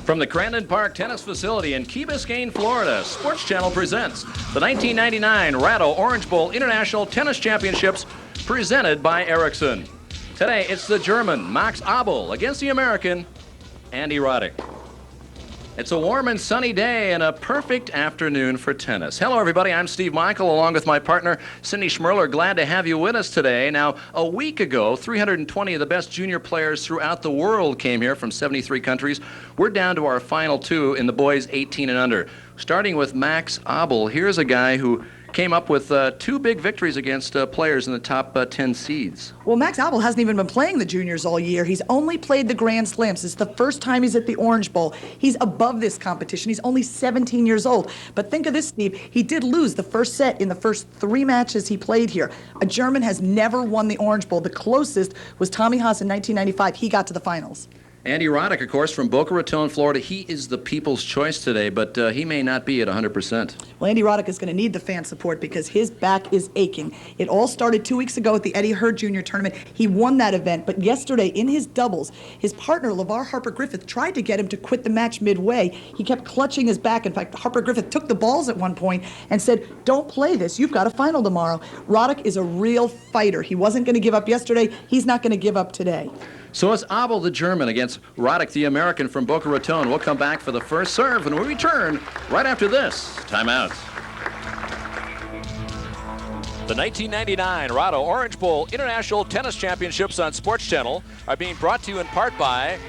From the Crandon Park Tennis Facility in Key Biscayne, Florida, Sports Channel presents the 1999 Ratto Orange Bowl International Tennis Championships presented by Ericsson. Today, it's the German Max Abel against the American Andy Roddick. It's a warm and sunny day and a perfect afternoon for tennis. Hello, everybody. I'm Steve Michael, along with my partner, Cindy Schmerler. Glad to have you with us today. Now, a week ago, 320 of the best junior players throughout the world came here from 73 countries. We're down to our final two in the boys 18 and under. Starting with Max Abel, here's a guy who came up with two big victories against players in the top 10 seeds. Well, Max Abel hasn't even been playing the juniors all year. He's only played the Grand Slams. It's the first time he's at the Orange Bowl. He's above this competition. He's only 17 years old. But think of this, Steve. He did lose the first set in the first 3 matches he played here. A German has never won the Orange Bowl. The closest was Tommy Haas in 1995. He got to the finals. Andy Roddick, of course, from Boca Raton, Florida. He is the people's choice today, but he may not be at 100%. Well, Andy Roddick is going to need the fan support because his back is aching. It all started 2 weeks ago at the Eddie Hurd Jr. Tournament. He won that event, but yesterday in his doubles, his partner, LeVar Harper-Griffith, tried to get him to quit the match midway. He kept clutching his back. In fact, Harper-Griffith took the balls at one point and said, "Don't play this. You've got a final tomorrow." Roddick is a real fighter. He wasn't going to give up yesterday. He's not going to give up today. So it's Abel, the German, against Roddick, the American, from Boca Raton. We'll come back for the first serve, and we'll return right after this timeout. The 1999 Ratto Orange Bowl International Tennis Championships on Sports Channel are being brought to you in part by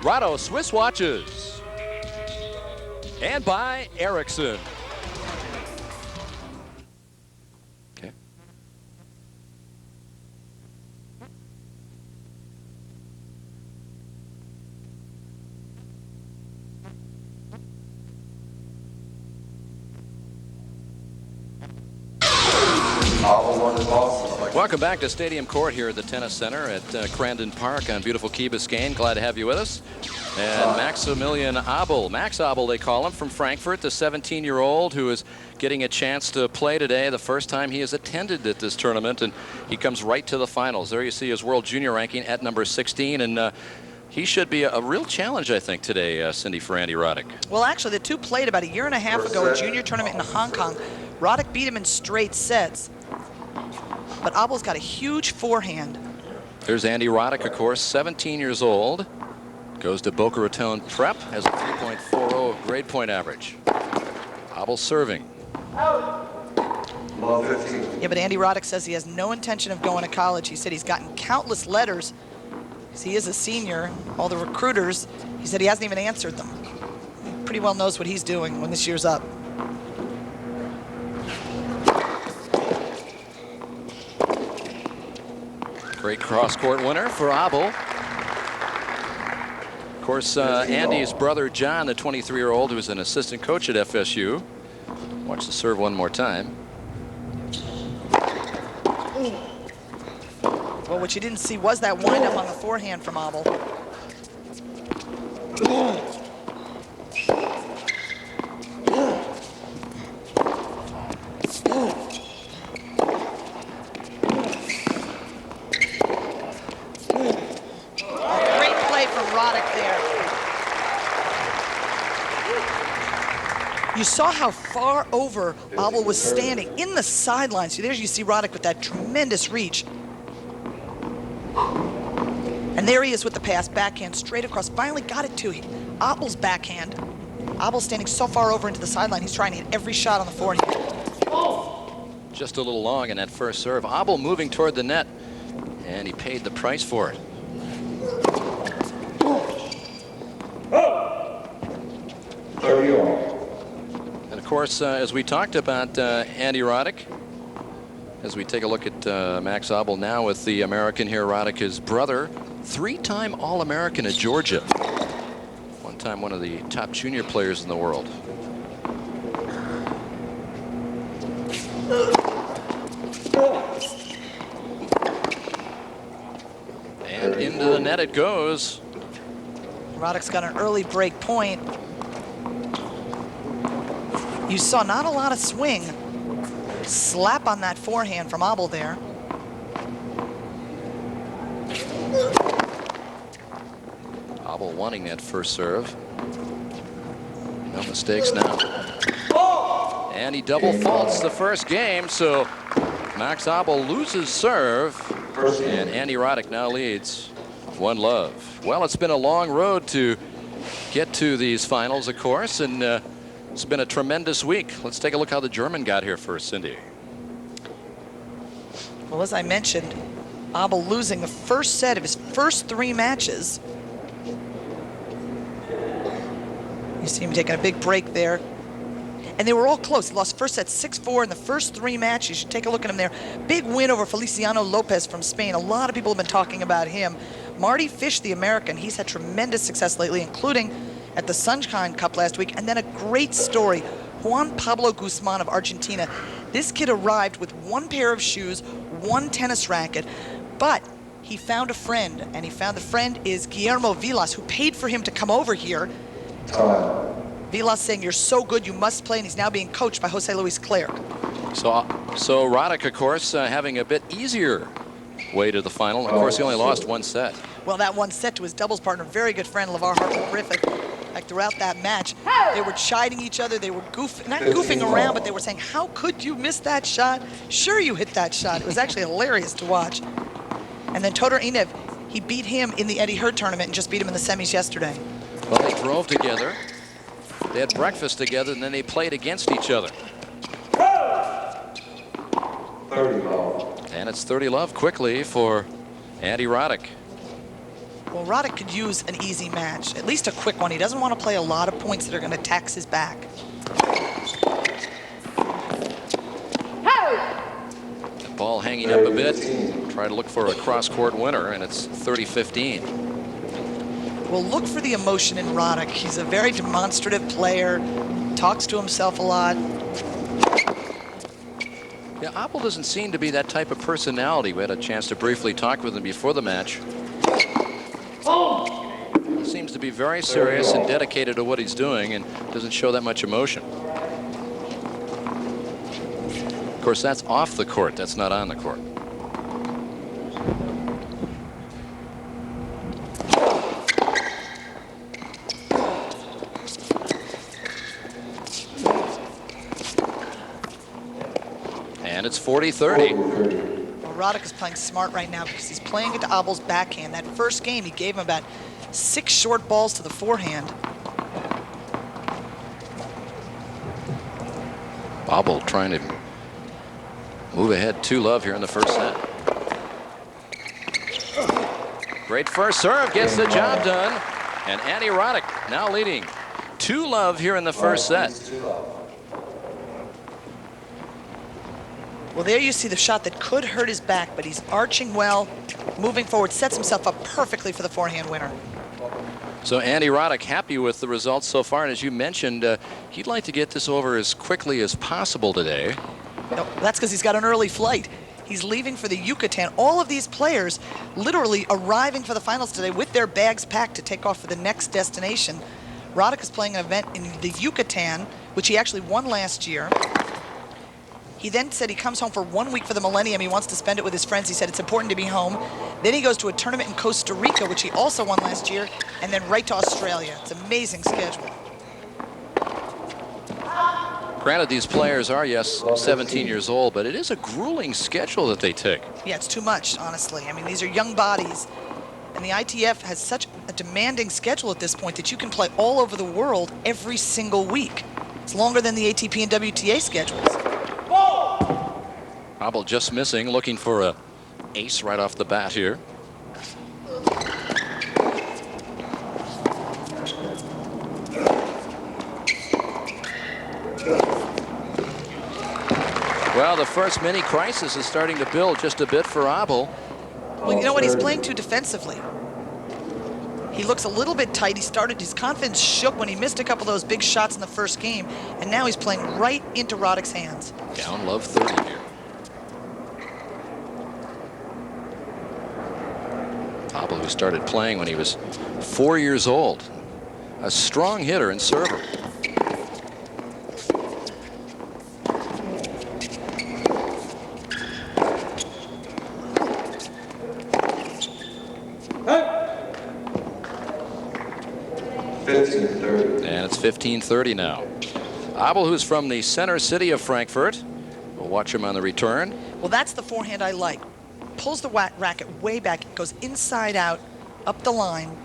Ratto Swiss Watches and by Ericsson. Okay. Welcome back to Stadium Court here at the Tennis Center at Crandon Park on beautiful Key Biscayne. Glad to have you with us. And Maximilian Abel, Max Abel they call him, from Frankfurt, the 17-year-old who is getting a chance to play today, the first time he has attended at this tournament, and he comes right to the finals. There you see his world junior ranking at number 16, and he should be a real challenge, I think, today, Cindy, for Andy Roddick. Well, actually, the two played about a year and a half ago, a junior tournament in Hong Kong. Roddick beat him in straight sets. But Abel's got a huge forehand. There's Andy Roddick, of course, 17 years old. Goes to Boca Raton Prep, has a 3.40 grade point average. Abel serving. Yeah, but Andy Roddick says he has no intention of going to college. He said he's gotten countless letters. He is a senior. All the recruiters, he said he hasn't even answered them. He pretty well knows what he's doing when this year's up. Great cross-court winner for Abel. Of course, Andy's brother John, the 23-year-old, who's an assistant coach at FSU. Watch the serve one more time. Well, what you didn't see was that wind-up on the forehand from Abel. You saw how far over Abel was standing in the sidelines. So there you see Roddick with that tremendous reach. And there he is with the pass, backhand, straight across. Finally got it to Abel's backhand. Abel's standing so far over into the sideline, he's trying to hit every shot on the forehand. Just a little long in that first serve. Abel moving toward the net, and he paid the price for it. And of course, as we talked about Andy Roddick, as we take a look at Max Abel now with the American here, Roddick, his brother, 3-time All-American at Georgia. One time one of the top junior players in the world. And into the net it goes. Roddick's got an early break point. You saw not a lot of swing. Slap on that forehand from Abel there. Abel wanting that first serve. No mistakes now. And he double faults the first game, so Max Abel loses serve, and Andy Roddick now leads 1-love. Well, it's been a long road to get to these finals, of course, and it's been a tremendous week. Let's take a look how the German got here first, Cindy. Well, as I mentioned, Abel losing the first set of his first 3 matches. You see him taking a big break there. And they were all close. He lost first set 6-4 in the first 3 matches. You should take a look at him there. Big win over Feliciano Lopez from Spain. A lot of people have been talking about him. Marty Fish, the American, he's had tremendous success lately, including at the Sunshine Cup last week. And then a great story, Juan Pablo Guzman of Argentina. This kid arrived with 1 pair of shoes, 1 tennis racket, but he found a friend, and he found the friend is Guillermo Vilas, who paid for him to come over here. Vilas saying, "You're so good, you must play," and he's now being coached by Jose Luis Clerc. So Roddick, of course, having a bit easier way to the final. Of course, he only lost 1 set. Well, that 1 set to his doubles partner, very good friend, LeVar Harper-Griffith. Like throughout that match, they were chiding each other. They were not goofing around, but they were saying, "How could you miss that shot? Sure you hit that shot." It was actually hilarious to watch. And then Todor Inev, he beat him in the Eddie Hurd tournament and just beat him in the semis yesterday. Well, they drove together. They had breakfast together, and then they played against each other. 30-love. And it's 30-love quickly for Andy Roddick. Well, Roddick could use an easy match, at least a quick one. He doesn't want to play a lot of points that are going to tax his back. The ball hanging up a bit. Try to look for a cross-court winner, and it's 30-15. Well, look for the emotion in Roddick. He's a very demonstrative player, talks to himself a lot. Yeah, Abel doesn't seem to be that type of personality. We had a chance to briefly talk with him before the match. He seems to be very serious and dedicated to what he's doing and doesn't show that much emotion. Of course, that's off the court. That's not on the court. And it's 40-30. Well, Roddick is playing smart right now because he's playing into Abel's backhand. That first game, he gave him about 6 short balls to the forehand. Abel trying to move ahead 2-love here in the first set. Great first serve, gets the job done. And Andy Roddick now leading 2-love here in the first set. Well, there you see the shot that could hurt his back, but he's arching well, moving forward, sets himself up perfectly for the forehand winner. So Andy Roddick happy with the results so far, and as you mentioned, he'd like to get this over as quickly as possible today. No, that's because he's got an early flight. He's leaving for the Yucatan. All of these players literally arriving for the finals today with their bags packed to take off for the next destination. Roddick is playing an event in the Yucatan, which he actually won last year. He then said he comes home for 1 week for the Millennium. He wants to spend it with his friends. He said it's important to be home. Then he goes to a tournament in Costa Rica, which he also won last year, and then right to Australia. It's an amazing schedule. Granted, these players are, yes, 17 years old, but it is a grueling schedule that they take. Yeah, it's too much, honestly. I mean, these are young bodies, and the ITF has such a demanding schedule at this point that you can play all over the world every single week. It's longer than the ATP and WTA schedules. Abel just missing, looking for a ace right off the bat here. Well, the first mini crisis is starting to build just a bit for Abel. Well, you know what? He's playing too defensively. He looks a little bit tight. His confidence shook when he missed a couple of those big shots in the first game, and now he's playing right into Roddick's hands. Down love 30 here. Abel, who started playing when he was 4 years old. A strong hitter and server. And it's 15-30 now. Abel, who's from the center city of Frankfurt. We'll watch him on the return. Well, that's the forehand I like. Pulls the racket way back, goes inside out, up the line.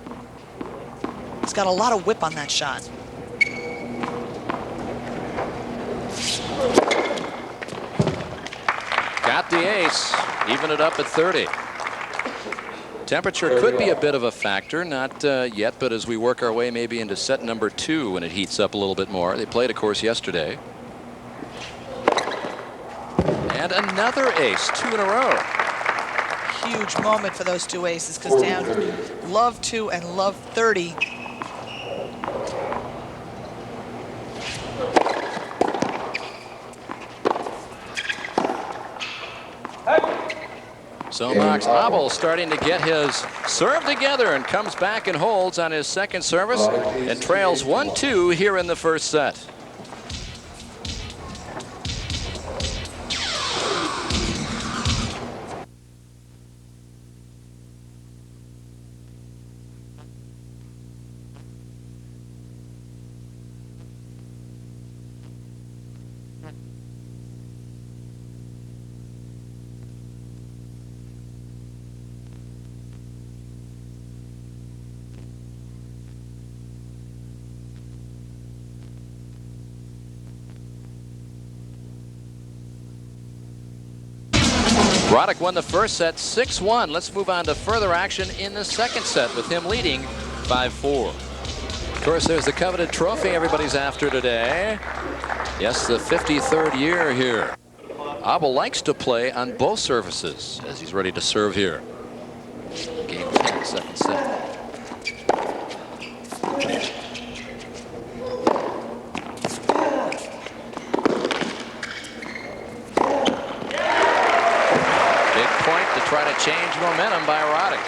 He's got a lot of whip on that shot. Got the ace, even it up at 30. Temperature could be a bit of a factor, not yet, but as we work our way maybe into set number 2 when it heats up a little bit more. They played, of course, yesterday. And another ace, 2 in a row. Huge moment for those two aces, because down love 2 and love 30. So Max Abel starting to get his serve together and comes back and holds on his second service and trails 1-2 here in the first set. Roddick won the first set 6-1. Let's move on to further action in the second set with him leading 5-4. Of course, there's the coveted trophy everybody's after today. Yes, the 53rd year here. Abel likes to play on both services as he's ready to serve here. Game 10, second set. Try to change momentum by Roddick.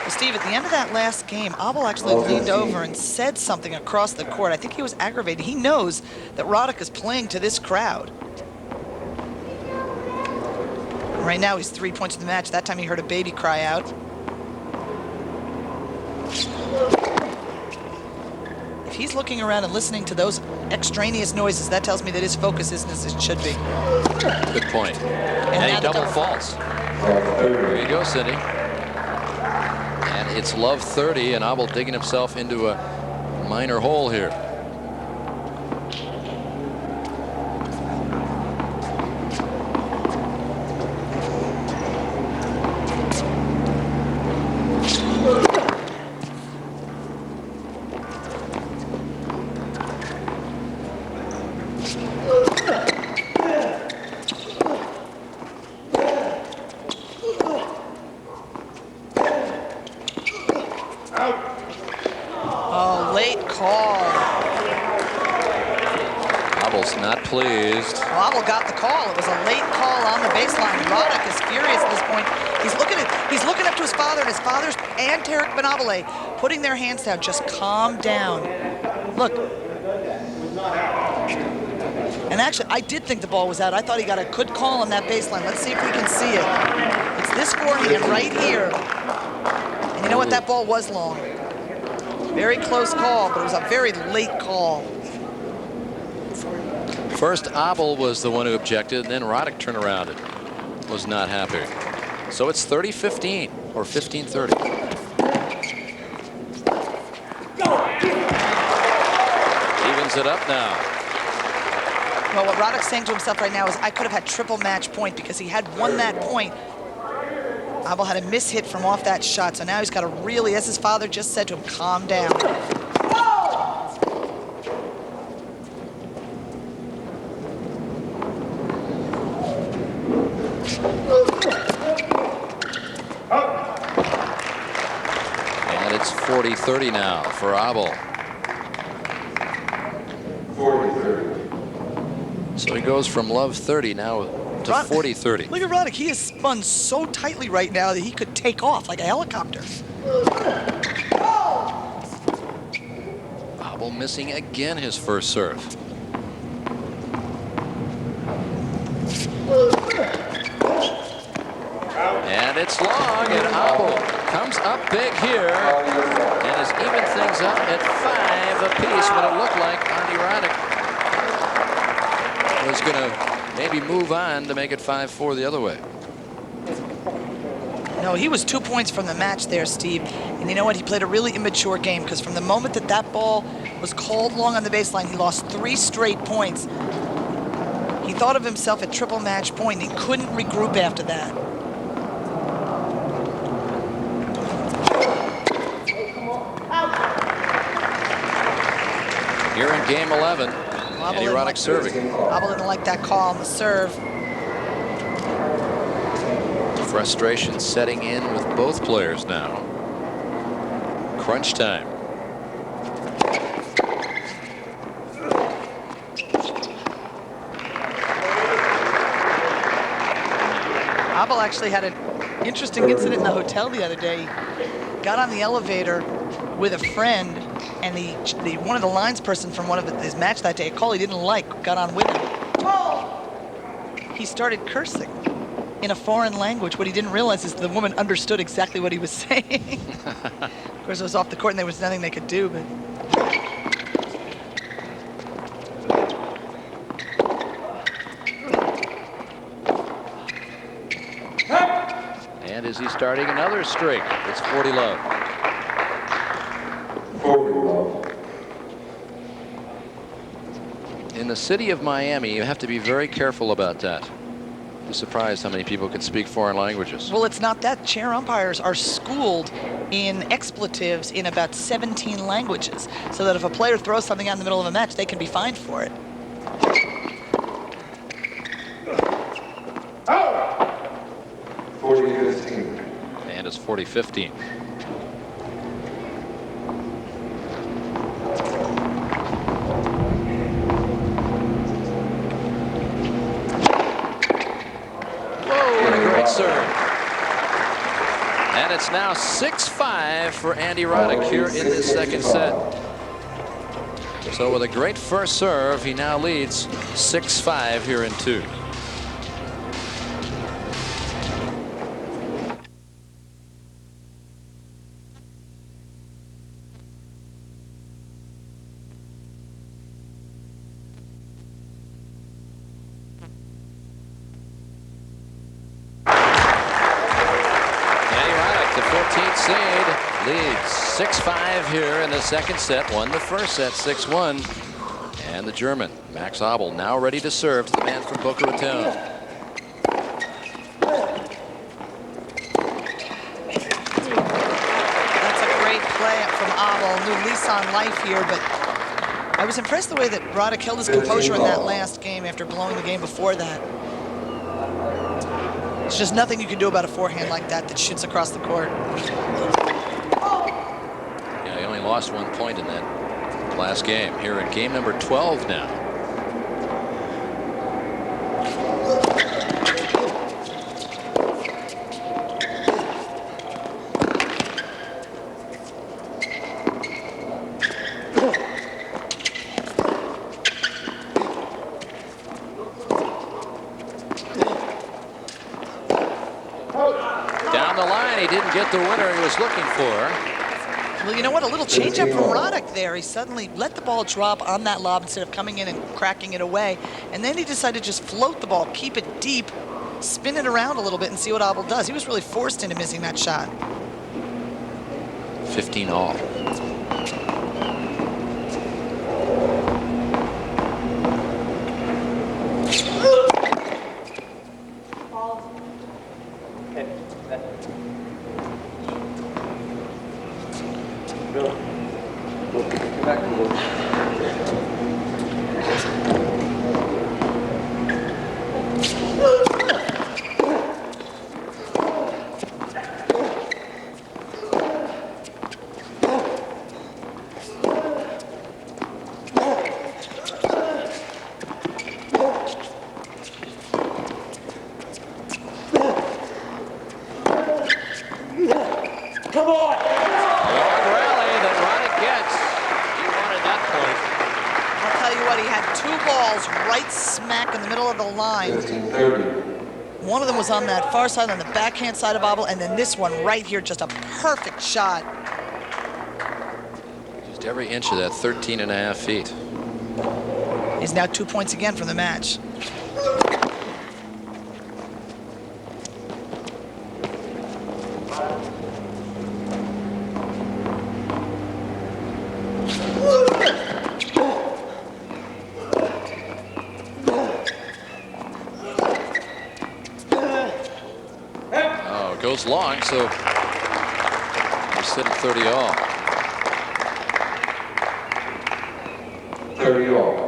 Well, Steve, at the end of that last game, Abel actually leaned over and said something across the court. I think he was aggravated. He knows that Roddick is playing to this crowd. Right now, he's 3 points in the match. That time he heard a baby cry out. If he's looking around and listening to those extraneous noises, that tells me that his focus isn't as it should be. Good point. And he double faults. There you go, Cindy. And it's love 30, and Abel digging himself into a minor hole here. Not pleased. Well, Abel got the call. It was a late call on the baseline. Roddick is furious at this point. He's looking up to his father, and his father's and Tarek Benabale putting their hands down. Just calm down. Look. And actually, I did think the ball was out. I thought he got a good call on that baseline. Let's see if we can see it. It's this forehand right here. And you know what? That ball was long. Very close call, but it was a very late call. First, Abel was the one who objected, and then Roddick turned around and was not happy. So it's 30-15 or 15-30. Evens it up now. Well, what Roddick's saying to himself right now is, I could have had triple match point because he had won that point. Abel had a mishit from off that shot, so now he's got to really, as his father just said to him, calm down. And it's 40-30 now for Abel. 40-30. So he goes from love 30 now to 40-30. Look at Roddick. He is spun so tightly right now that he could take off like a helicopter. Abel missing again his first serve. And it's long, and Abel comes up big here and has evened things up at 5 apiece when it looked like Andy Roddick was going to maybe move on to make it 5-4 the other way. No, he was 2 points from the match there, Steve. And you know what? He played a really immature game because from the moment that that ball was called long on the baseline, he lost 3 straight points. He thought of himself at triple match point, and he couldn't regroup after that. Here in game 11, Andy Roddick serving. Abel didn't like that call on the serve. Frustration setting in with both players now. Crunch time. Abel actually had an interesting incident in the hotel the other day. He got on the elevator with a friend, and one of the lines person from one of his match that day, a call he didn't like, got on with him. He started cursing in a foreign language. What he didn't realize is the woman understood exactly what he was saying. Of course, it was off the court, and there was nothing they could do. But and is he starting another streak? It's 40 love. 40 love. In the city of Miami, you have to be very careful about that. I'm surprised how many people can speak foreign languages. well, it's not that. Chair umpires are schooled in expletives in about 17 languages, so that if a player throws something out in the middle of a match, they can be fined for it. 40-15. And it's 40-15. Whoa, what a great serve. And it's now 6-5 for Andy Roddick here in this second set. So with a great first serve, he now leads 6-5 here in 2. Leads 6-5 here in the second set. Won the first set 6-1. And the German, Max Abel, now ready to serve to the man from Boca Raton. That's a great play from Abel. New lease on life here, but I was impressed the way that Roddick held his composure in that last game after blowing the game before that. There's just nothing you can do about a forehand like that shoots across the court. Yeah, he only lost 1 point in that last game. Here in game number 12 now. Down the line, he didn't get the winner he was looking for. Well, you know what? A little changeup from Roddick there. He suddenly let the ball drop on that lob instead of coming in and cracking it away. And then he decided to just float the ball, keep it deep, spin it around a little bit, and see what Abel does. He was really forced into missing that shot. 15 all. Come on! Long rally that Roddick gets. He wanted that point. I'll tell you what, he had 2 balls right smack in the middle of the line. 15-30. One of them was on that far side, on the backhand side of Abel, and then this one right here, just a perfect shot. Used every inch of that 13.5 feet. He's now 2 points again from the match. Oh, goes long, so we're sitting 30 all. 30 all.